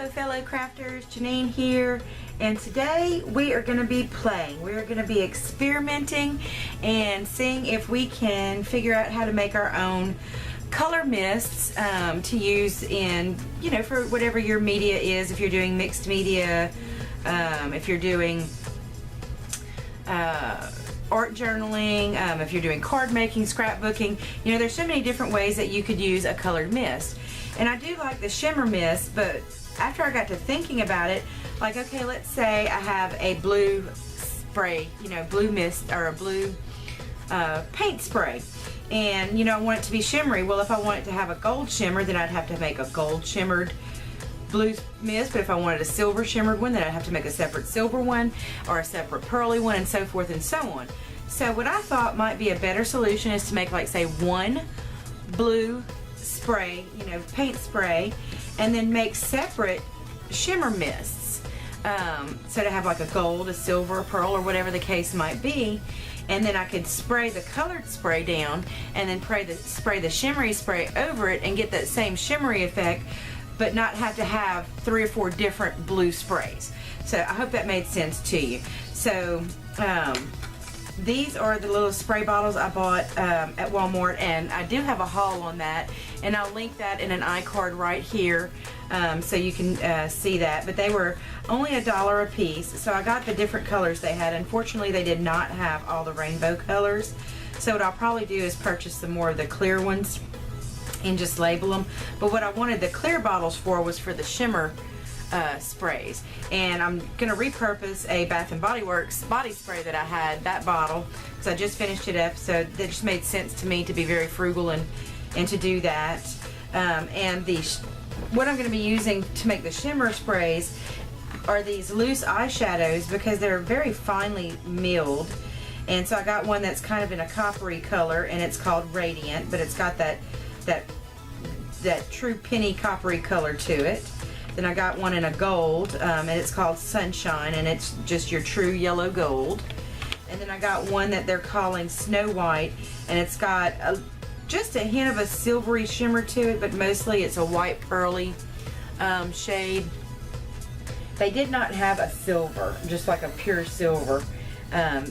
Hello fellow crafters, Janine here, and today we are going to be playing. We are going to be experimenting and seeing if we can figure out how to make our own color mists to use in, for whatever your media is. If you're doing mixed media, if you're doing art journaling, if you're doing card making, scrapbooking, there's so many different ways that you could use a colored mist. And I do like the shimmer mist, but after I got to thinking about it, like, okay, let's say I have a blue spray, blue mist or a blue paint spray, and I want it to be shimmery. Well, if I want it to have a gold shimmer, then I'd have to make a gold shimmered blue mist. But if I wanted a silver shimmered one, then I'd have to make a separate silver one or a separate pearly one, and so forth and so on. So what I thought might be a better solution is to make, like, say, one blue spray, paint spray, and then make separate shimmer mists. So to have like a gold, a silver, a pearl, or whatever the case might be, and then I could spray the colored spray down and then spray the shimmery spray over it and get that same shimmery effect, but not have to have 3 or 4 different blue sprays. So I hope that made sense to you. So these are the little spray bottles I bought at Walmart, and I do have a haul on that, and I'll link that in an iCard right here so you can see that. But they were only $1 a piece, so I got the different colors they had. Unfortunately, they did not have all the rainbow colors, so what I'll probably do is purchase some more of the clear ones and just label them. But what I wanted the clear bottles for was for the shimmer sprays, and I'm gonna repurpose a Bath and Body Works body spray that I had, that bottle, because I just finished it up, so that just made sense to me to be very frugal and to do that. And what I'm going to be using to make the shimmer sprays are these loose eyeshadows, because they're very finely milled. And so I got one that's kind of in a coppery color, and it's called Radiant, but it's got that true penny coppery color to it. Then I got one in a gold, and it's called Sunshine, and it's just your true yellow gold. And then I got one that they're calling Snow White, and it's got just a hint of a silvery shimmer to it, but mostly it's a white pearly shade. They did not have a silver, just like a pure silver.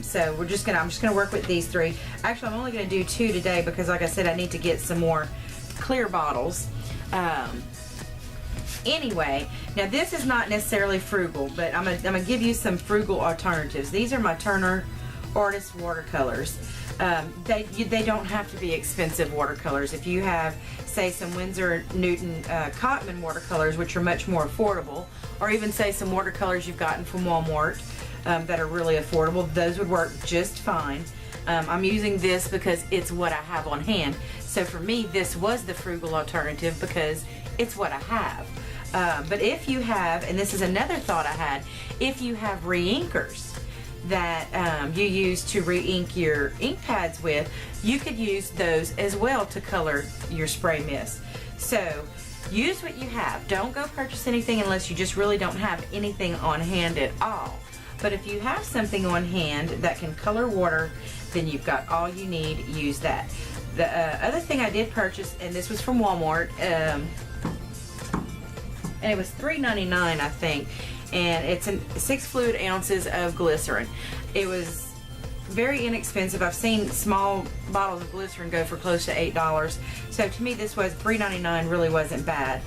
So I'm just gonna work with these 3. Actually, I'm only gonna do 2 today because, like I said, I need to get some more clear bottles. Anyway, now this is not necessarily frugal, but I'm gonna give you some frugal alternatives. These are my Turner Artist watercolors. They don't have to be expensive watercolors. If you have, say, some Winsor Newton Cotman watercolors, which are much more affordable, or even, say, some watercolors you've gotten from Walmart that are really affordable, those would work just fine. I'm using this because it's what I have on hand. So for me, this was the frugal alternative because it's what I have. But if you have, and this is another thought I had, if you have re-inkers that you use to re-ink your ink pads with, you could use those as well to color your spray mist. So use what you have. Don't go purchase anything unless you just really don't have anything on hand at all. But if you have something on hand that can color water, then you've got all you need. Use that. The other thing I did purchase, and this was from Walmart, and it was $3.99, I think, and it's 6 fluid ounces of glycerin. It was very inexpensive. I've seen small bottles of glycerin go for close to $8, so to me this was $3.99, really wasn't bad.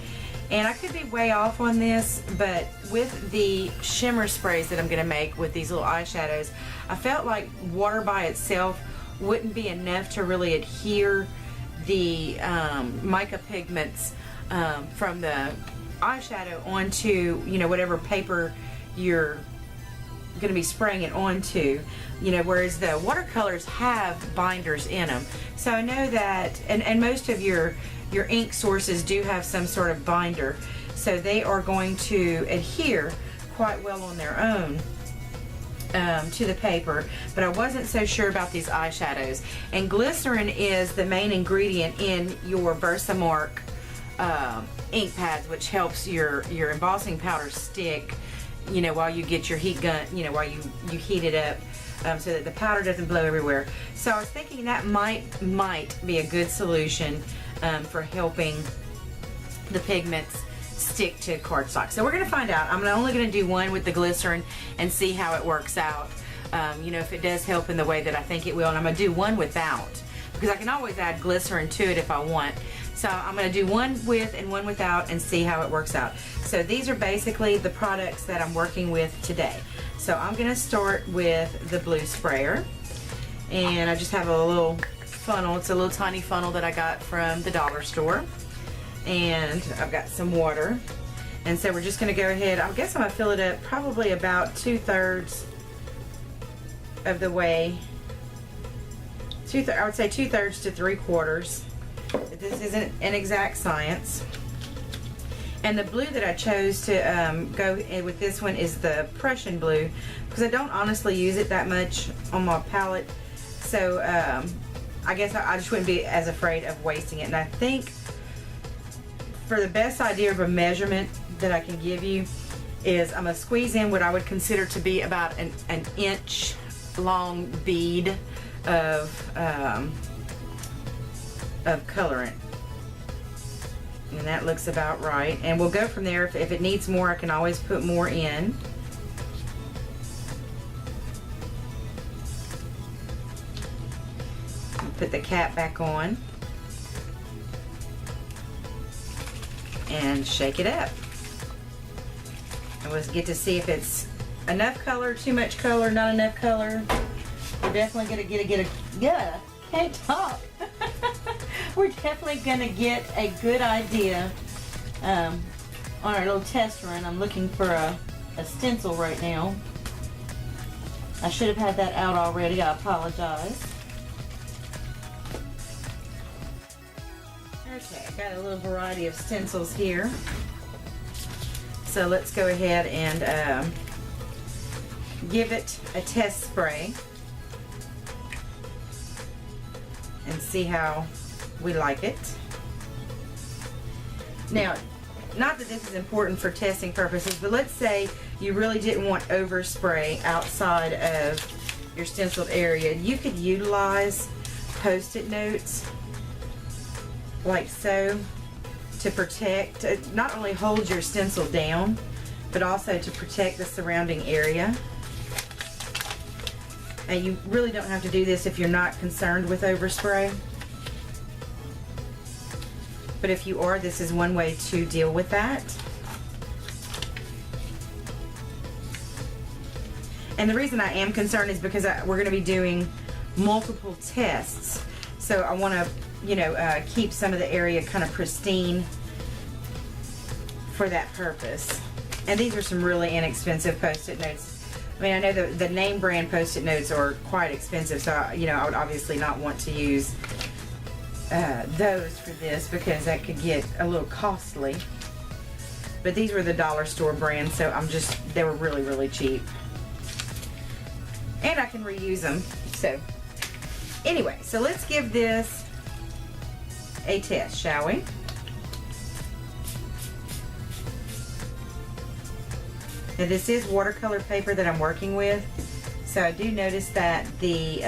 And I could be way off on this, but with the shimmer sprays that I'm going to make with these little eyeshadows, I felt like water by itself wouldn't be enough to really adhere the mica pigments from the eyeshadow onto, whatever paper you're going to be spraying it onto, whereas the watercolors have binders in them. So I know that, and most of your ink sources do have some sort of binder, so they are going to adhere quite well on their own to the paper. But I wasn't so sure about these eyeshadows, and glycerin is the main ingredient in your Versamark ink pads, which helps your embossing powder stick, while you get your heat gun, while you heat it up, so that the powder doesn't blow everywhere. So I was thinking that might be a good solution for helping the pigments stick to cardstock. So we're going to find out. I'm only going to do one with the glycerin and see how it works out. You know, if it does help in the way that I think it will. And I'm going to do one without, because I can always add glycerin to it if I want. So I'm going to do one with and one without and see how it works out. So these are basically the products that I'm working with today. So I'm going to start with the blue sprayer. And I just have a little funnel. It's a little tiny funnel that I got from the dollar store. And I've got some water. And so we're just going to go ahead. I guess I'm going to fill it up probably about 2/3 of the way. I would say 2/3 to 3/4. This isn't an exact science. And the blue that I chose to go in with this one is the Prussian blue, because I don't honestly use it that much on my palette. So I guess I just wouldn't be as afraid of wasting it. And I think for the best idea of a measurement that I can give you is I'm going to squeeze in what I would consider to be about an inch long bead of colorant. And that looks about right. And we'll go from there. If it needs more, I can always put more in. Put the cap back on and shake it up. And we'll get to see if it's enough color, too much color, not enough color. We're definitely gonna can't talk. We're definitely gonna get a good idea on our little test run. I'm looking for a stencil right now. I should have had that out already. I apologize. Okay, I've got a little variety of stencils here. So let's go ahead and give it a test spray and see how we like it. Now, not that this is important for testing purposes, but let's say you really didn't want overspray outside of your stenciled area. You could utilize Post-it notes like so to protect, not only hold your stencil down, but also to protect the surrounding area. And you really don't have to do this if you're not concerned with overspray. But if you are, this is one way to deal with that. And the reason I am concerned is because we're going to be doing multiple tests. So I want to, you know, keep some of the area kind of pristine for that purpose. And these are some really inexpensive Post-it notes. I mean, I know the name brand Post-it notes are quite expensive, so you know, I would obviously not want to use those for this because that could get a little costly. But these were the dollar store brand, so they were really, really cheap. And I can reuse them. So anyway, so let's give this a test, shall we? Now this is watercolor paper that I'm working with, so I do notice that the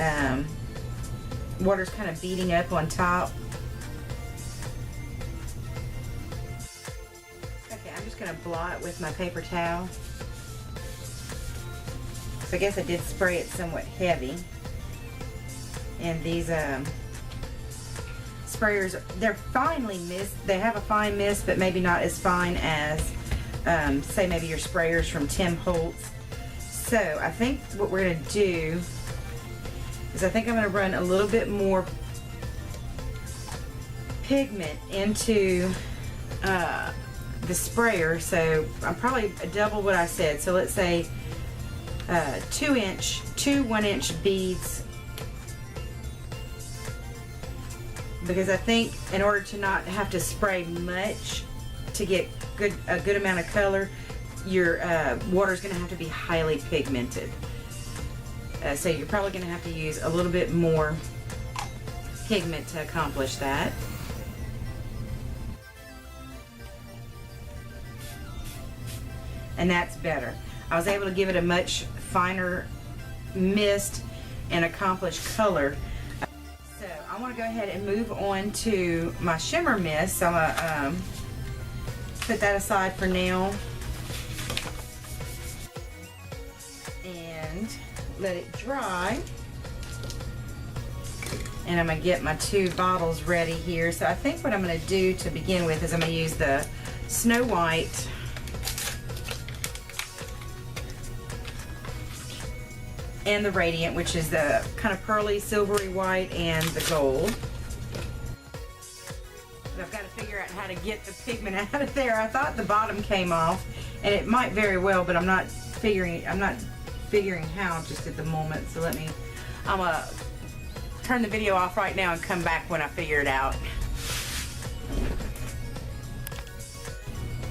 water's kind of beating up on top. Okay, I'm just going to blot with my paper towel. So I guess I did spray it somewhat heavy. And these sprayers, they're finely mist. They have a fine mist, but maybe not as fine as say maybe your sprayers from Tim Holtz. So I think what we're going to do is I think I'm going to run a little bit more pigment into the sprayer. So I'm probably double what I said. So let's say 2 1-inch beads, because I think in order to not have to spray much to get a good amount of color, your water is going to have to be highly pigmented. So you're probably going to have to use a little bit more pigment to accomplish that. And that's better. I was able to give it a much finer mist and accomplish color. So I want to go ahead and move on to my shimmer mist. So I'm going to put that aside for now and let it dry. And I'm going to get my 2 bottles ready here. So I think what I'm going to do to begin with is I'm going to use the Snow White and the Radiant, which is the kind of pearly silvery white, and the gold. But I've got to figure out how to get the pigment out of there. I thought the bottom came off, and it might very well, but I'm not figuring how just at the moment. So I'm gonna turn the video off right now and come back when I figure it out.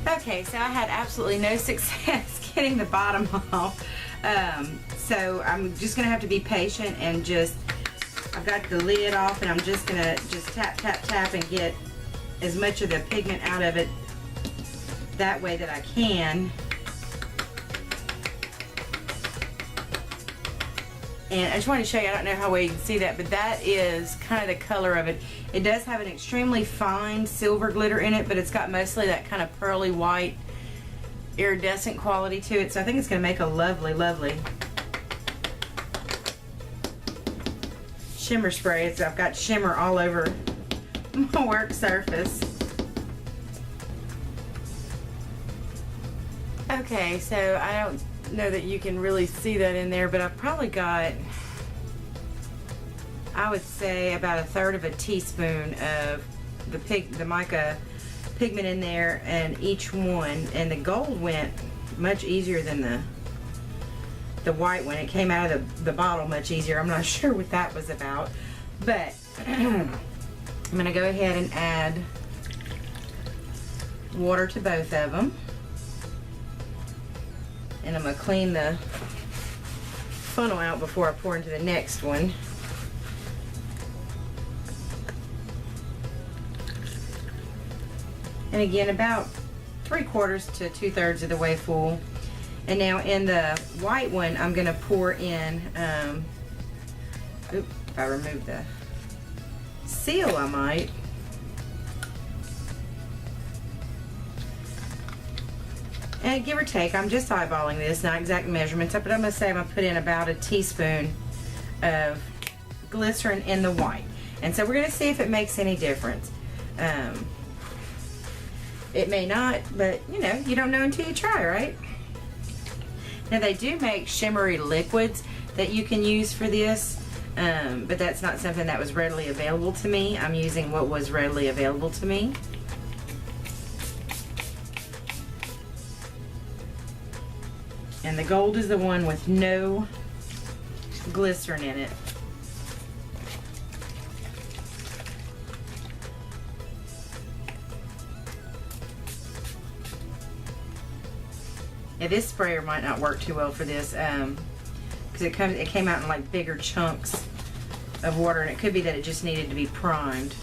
Okay, so I had absolutely no success getting the bottom off. So I'm just gonna have to be patient and I've got the lid off, and I'm just gonna tap, tap, tap and get as much of the pigment out of it that way that I can. And I just wanted to show you, I don't know how well you can see that, but that is kind of the color of it. It does have an extremely fine silver glitter in it, but it's got mostly that kind of pearly white iridescent quality to it. So I think it's going to make a lovely, lovely shimmer spray. So I've got shimmer all over my work surface. Okay, so I don't know that you can really see that in there, but I've probably got, I would say, about 1/3 teaspoon of the mica pigment in there, and each one, and the gold went much easier than the white one. It came out of the bottle much easier. I'm not sure what that was about, but I'm gonna go ahead and add water to both of them. And I'm going to clean the funnel out before I pour into the next one. And again, about 3/4 to 2/3 of the way full. And now in the white one, I'm going to pour in, if I remove the seal, I might. And give or take, I'm just eyeballing this, not exact measurements, but I'm going to say I'm going to put in about 1 teaspoon of glycerin in the white. And so we're going to see if it makes any difference. It may not, but you know, you don't know until you try, right? Now they do make shimmery liquids that you can use for this, but that's not something that was readily available to me. I'm using what was readily available to me. And the gold is the one with no glycerin in it. Yeah, this sprayer might not work too well for this because it came out in like bigger chunks of water, and it could be that it just needed to be primed.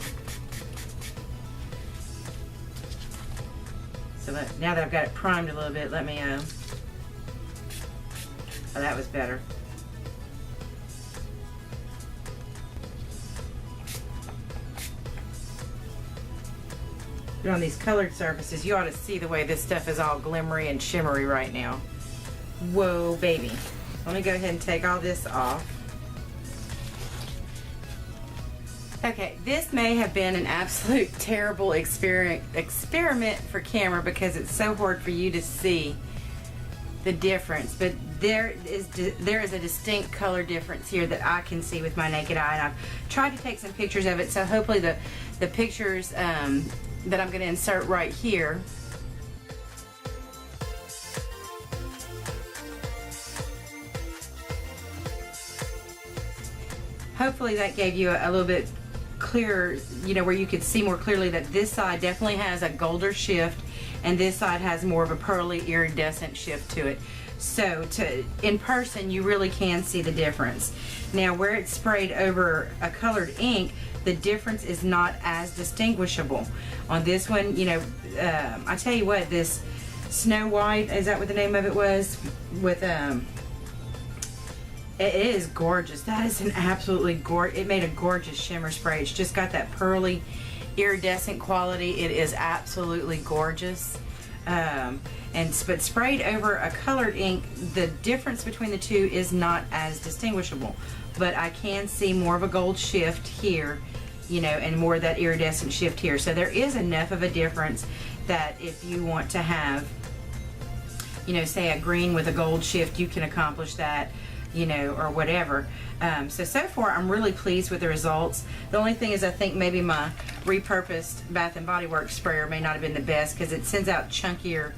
So now that I've got it primed a little bit, let me oh, that was better. But on these colored surfaces, you ought to see the way this stuff is all glimmery and shimmery right now. Whoa, baby. Let me go ahead and take all this off. Okay, this may have been an absolute terrible experiment for camera because it's so hard for you to see the difference, but there is a distinct color difference here that I can see with my naked eye, and I've tried to take some pictures of it, so hopefully the pictures that I'm going to insert right here hopefully that gave you a little bit clearer, you know, where you could see more clearly that this side definitely has a golder shift and this side has more of a pearly iridescent shift to it. So in person you really can see the difference. Now where it's sprayed over a colored ink, the difference is not as distinguishable. On this one, you know, I tell you what, this Snow White, is that what the name of it was? With it is gorgeous. That is an absolutely gorgeous, it made a gorgeous shimmer spray. It's just got that pearly iridescent quality. It is absolutely gorgeous. But sprayed over a colored ink, the difference between the two is not as distinguishable. But I can see more of a gold shift here, you know, and more of that iridescent shift here. So there is enough of a difference that if you want to have, you know, say a green with a gold shift, you can accomplish that, you know, or whatever. So far I'm really pleased with the results. The only thing is I think maybe my repurposed Bath & Body Works sprayer may not have been the best because it sends out chunkier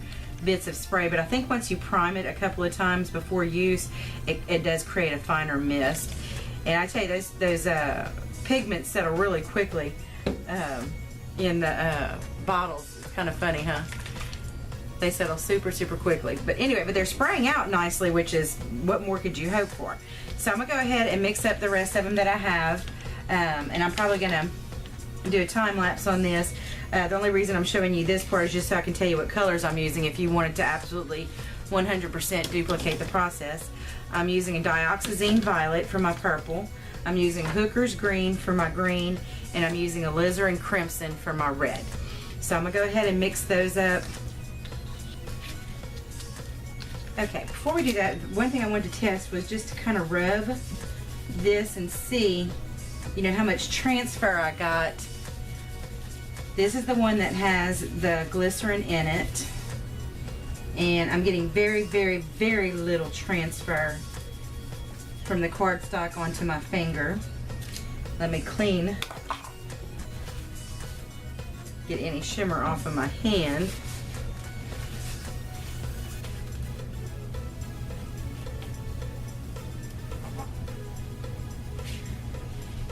bits of spray, but I think once you prime it a couple of times before use, it does create a finer mist. And I tell you, those pigments settle really quickly in the bottles. It's kind of funny, huh? They settle super quickly. But anyway, but they're spraying out nicely, which is what more could you hope for. So I'm gonna go ahead and mix up the rest of them that I have, and I'm probably gonna do a time lapse on this. The only reason I'm showing you this part is just so I can tell you what colors I'm using if you wanted to absolutely 100% duplicate the process. I'm using a dioxazine violet for my purple. I'm using Hooker's green for my green, and I'm using alizarin crimson for my red. So I'm gonna go ahead and mix those up. Okay, before we do that, one thing I wanted to test was just to kind of rub this and see, you know, how much transfer I got. This is the one that has the glycerin in it, and I'm getting very little transfer from the cardstock onto my finger. Let me get any shimmer off of my hand.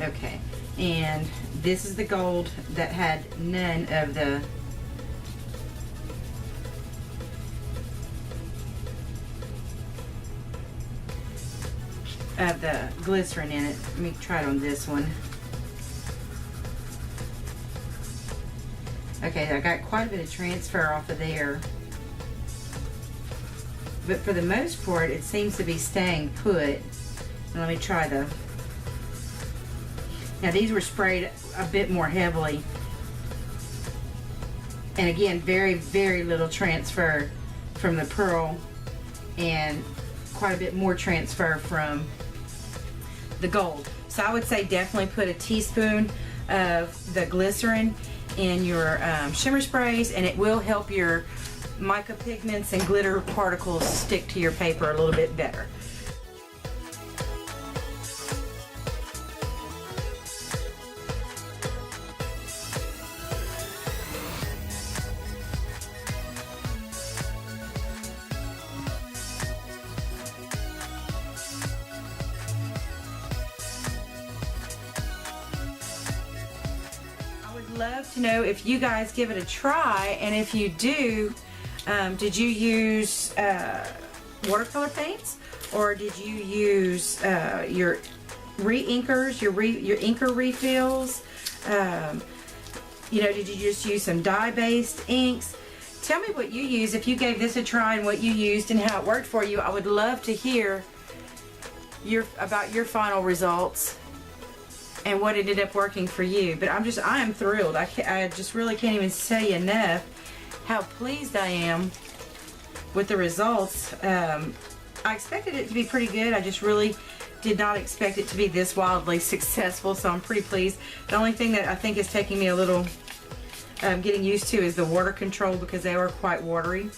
Okay, and this is the gold that had none of the glycerin in it. Let me try it on this one. Okay, I got quite a bit of transfer off of there, but for the most part it seems to be staying put. Let me try the. Now these were sprayed a bit more heavily, and again very little transfer from the pearl, and quite a bit more transfer from the gold. So I would say definitely put a teaspoon of the glycerin in your shimmer sprays, and it will help your mica pigments and glitter particles stick to your paper a little bit better. Love to know if you guys give it a try, and if you do, did you use watercolor paints, or did you use your re-inkers, your inker refills? You know, did you just use some dye-based inks? Tell me what you use, if you gave this a try and what you used and how it worked for you. I would love to hear about your final results and what ended up working for you. But I am thrilled. I just really can't even say enough how pleased I am with the results. I expected it to be pretty good. I just really did not expect it to be this wildly successful, so I'm pretty pleased. The only thing that I think is taking me a little getting used to is the water control, because they are quite watery.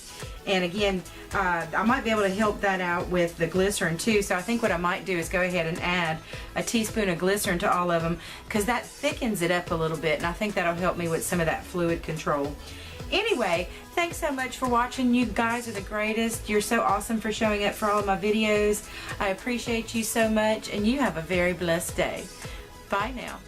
And again, I might be able to help that out with the glycerin too. So I think what I might do is go ahead and add a teaspoon of glycerin to all of them, because that thickens it up a little bit, and I think that'll help me with some of that fluid control. Anyway, thanks so much for watching. You guys are the greatest. You're so awesome for showing up for all of my videos. I appreciate you so much, and you have a very blessed day. Bye now.